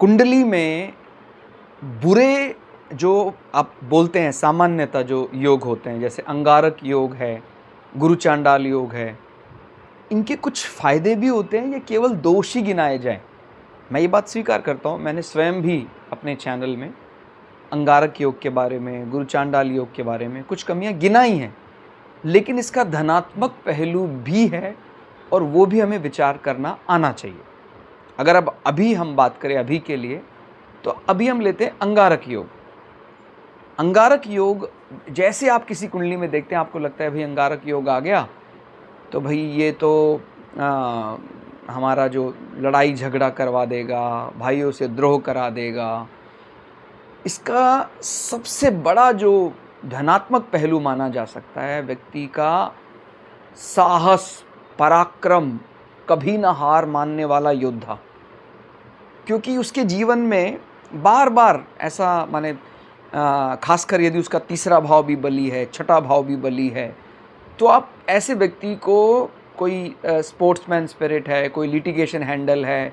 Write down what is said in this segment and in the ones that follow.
कुंडली में बुरे जो आप बोलते हैं सामान्यतः जो योग होते हैं जैसे अंगारक योग है, गुरु चांडाल योग है, इनके कुछ फ़ायदे भी होते हैं या केवल दोष ही गिनाए जाएँ? मैं ये बात स्वीकार करता हूँ, मैंने स्वयं भी अपने चैनल में अंगारक योग के बारे में, गुरु चांडाल योग के बारे में कुछ कमियाँ गिनाई हैं, लेकिन इसका धनात्मक पहलू भी है और वो भी हमें विचार करना आना चाहिए। अगर अब अभी हम बात करें अभी के लिए, तो अभी हम लेते हैं अंगारक योग। अंगारक योग जैसे आप किसी कुंडली में देखते हैं, आपको लगता है भई अंगारक योग आ गया, तो भई ये तो हमारा जो लड़ाई झगड़ा करवा देगा, भाइयों से द्रोह करा देगा। इसका सबसे बड़ा जो धनात्मक पहलू माना जा सकता है व्यक्ति का साहस, पराक्रम, कभी ना हार मानने वाला योद्धा। क्योंकि उसके जीवन में बार-बार ऐसा माने ख़ासकर यदि उसका तीसरा भाव भी बली है, छठा भाव भी बली है, तो आप ऐसे व्यक्ति को कोई स्पोर्ट्समैन स्पिरिट है, कोई लिटिगेशन हैंडल है,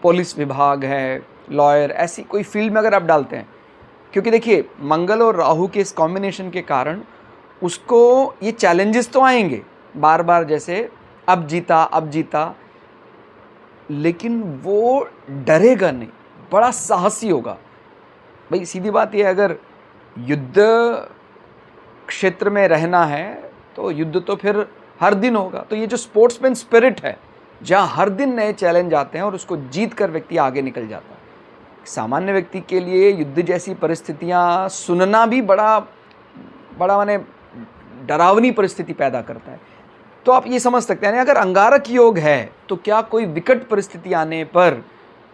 पुलिस विभाग है, लॉयर, ऐसी कोई फील्ड में अगर आप डालते हैं, क्योंकि देखिए मंगल और राहु के इस कॉम्बिनेशन के कारण उसको ये चैलेंजेस तो आएंगे बार-बार, जैसे अब जीता, लेकिन वो डरेगा नहीं, बड़ा साहसी होगा। भाई सीधी बात ये है, अगर युद्ध क्षेत्र में रहना है तो युद्ध तो फिर हर दिन होगा। तो ये जो स्पोर्ट्समैन स्पिरिट है, जहाँ हर दिन नए चैलेंज आते हैं और उसको जीत कर व्यक्ति आगे निकल जाता है। सामान्य व्यक्ति के लिए युद्ध जैसी परिस्थितियाँ सुनना भी बड़ा माने डरावनी परिस्थिति पैदा करता है। तो आप ये समझ सकते हैं अगर अंगारक योग है तो क्या कोई विकट परिस्थिति आने पर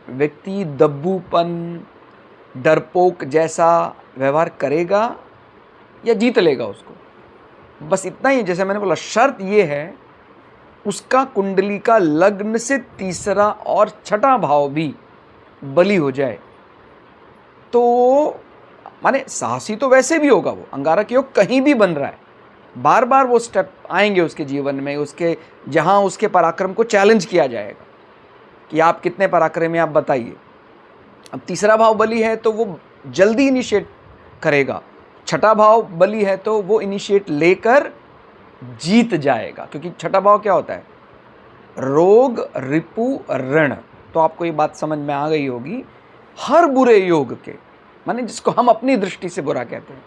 व्यक्ति दब्बूपन, डरपोक जैसा व्यवहार करेगा या जीत लेगा उसको? बस इतना ही, जैसे मैंने बोला, शर्त ये है उसका कुंडली का लग्न से तीसरा और छठा भाव भी बली हो जाए। तो माने साहसी तो वैसे भी होगा, वो अंगारक योग कहीं भी बन रहा है, बार बार वो स्टेप आएंगे उसके जीवन में, उसके जहां उसके पराक्रम को चैलेंज किया जाएगा कि आप कितने पराक्रमी हैं, आप बताइए। अब तीसरा भाव बली है तो वो जल्दी इनिशिएट करेगा, छठा भाव बली है तो वो इनिशिएट लेकर जीत जाएगा। क्योंकि छठा भाव क्या होता है? रोग, रिपु, ऋण। तो आपको ये बात समझ में आ गई होगी, हर बुरे योग के, माने जिसको हम अपनी दृष्टि से बुरा कहते हैं,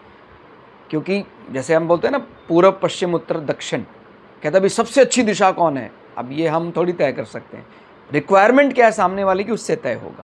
क्योंकि जैसे हम बोलते हैं ना पूर्व, पश्चिम, उत्तर, दक्षिण, कहता है भाई सबसे अच्छी दिशा कौन है? अब ये हम थोड़ी तय कर सकते हैं, रिक्वायरमेंट क्या है सामने वाले की, उससे तय होगा।